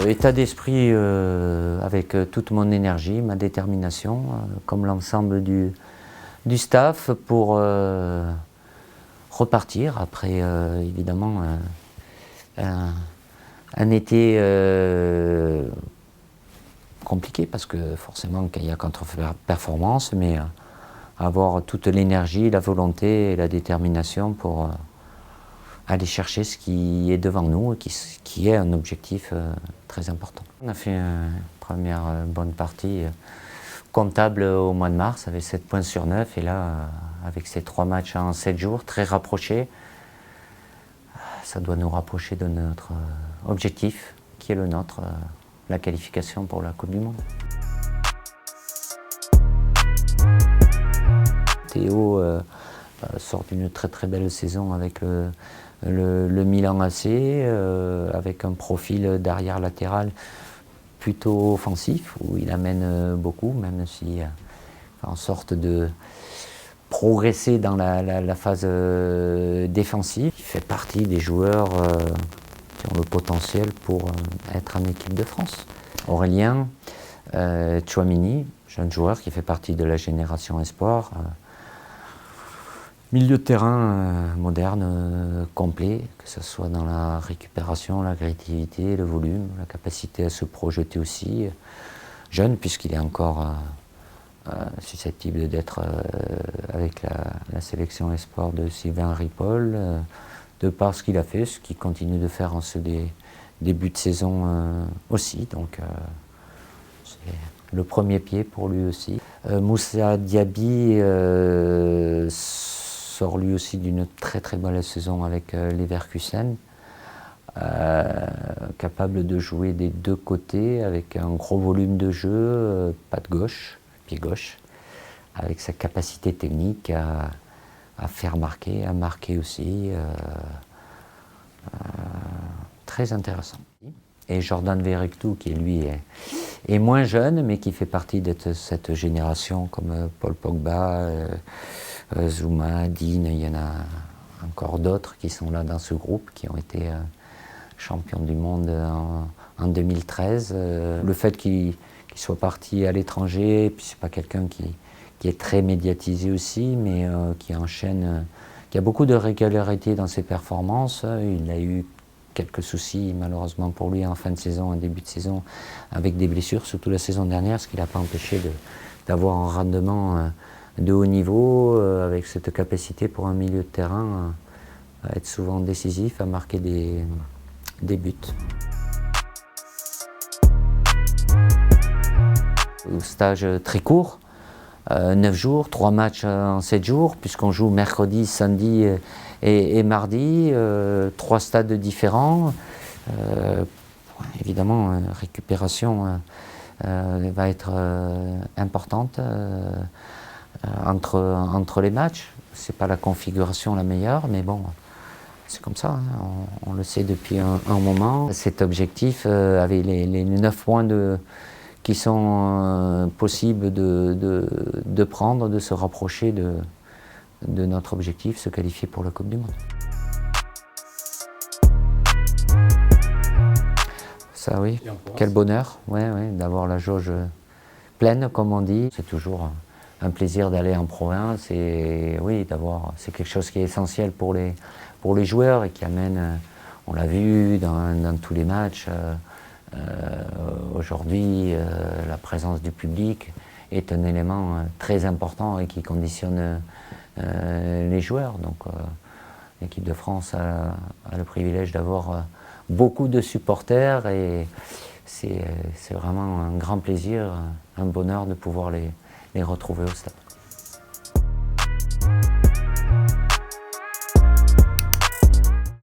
État d'esprit avec toute mon énergie, ma détermination, comme l'ensemble du staff pour repartir après évidemment un été compliqué parce que forcément qu'il y a contre-performance, mais avoir toute l'énergie, la volonté et la détermination pour aller chercher ce qui est devant nous et qui est un objectif très important. On a fait une première bonne partie comptable au mois de mars avec 7 points sur 9 et là avec ces 3 matchs en 7 jours très rapprochés, ça doit nous rapprocher de notre objectif qui est le nôtre, la qualification pour la Coupe du Monde. Théo sort d'une très belle saison avec le Milan AC, avec un profil d'arrière latéral plutôt offensif, où il amène beaucoup, même si en sorte de progresser dans la phase défensive. Il fait partie des joueurs qui ont le potentiel pour être en équipe de France. Aurélien Tchouaméni, jeune joueur qui fait partie de la génération Espoir. Milieu de terrain moderne, complet, que ce soit dans la récupération, la créativité, le volume, la capacité à se projeter aussi. Jeune, puisqu'il est encore susceptible d'être avec la sélection Espoir de Sylvain Ripoll, de par ce qu'il a fait, ce qu'il continue de faire en ce début de saison aussi. Donc c'est le premier pied pour lui aussi. Moussa Diaby sort lui aussi d'une très belle saison avec Leverkusen, capable de jouer des deux côtés avec un gros volume de jeu, patte gauche, pied gauche, avec sa capacité technique à faire marquer, à marquer aussi, très intéressant. Et Jordan Verretou qui lui est moins jeune mais qui fait partie de cette génération comme Paul Pogba, Zouma, Dean, il y en a encore d'autres qui sont là dans ce groupe, qui ont été champions du monde en 2013. Le fait qu'il soit parti à l'étranger, puis c'est pas quelqu'un qui est très médiatisé aussi, mais qui enchaîne, qui a beaucoup de régularité dans ses performances. Il a eu quelques soucis malheureusement pour lui en fin de saison, en début de saison, avec des blessures, surtout la saison dernière, ce qui ne l'a pas empêché d'avoir un rendement de haut niveau, avec cette capacité pour un milieu de terrain à être souvent décisif, à marquer des buts. Au stage très court, 9 jours, 3 matchs en 7 jours, puisqu'on joue mercredi, samedi et mardi, 3 stades différents. Évidemment, récupération va être importante entre les matchs. C'est pas la configuration la meilleure, mais bon, c'est comme ça, hein. On le sait depuis un moment. Cet objectif, avec les 9 points qui sont possibles de prendre, de se rapprocher de notre objectif, se qualifier pour la Coupe du Monde. Ça oui, quel bonheur, ouais, d'avoir la jauge pleine comme on dit. C'est toujours un plaisir d'aller en province et oui, c'est quelque chose qui est essentiel pour les joueurs et qui amène, on l'a vu dans tous les matchs, aujourd'hui la présence du public est un élément très important et qui conditionne les joueurs. Donc l'équipe de France a le privilège d'avoir beaucoup de supporters et c'est vraiment un grand plaisir, un bonheur de pouvoir les retrouver au stade.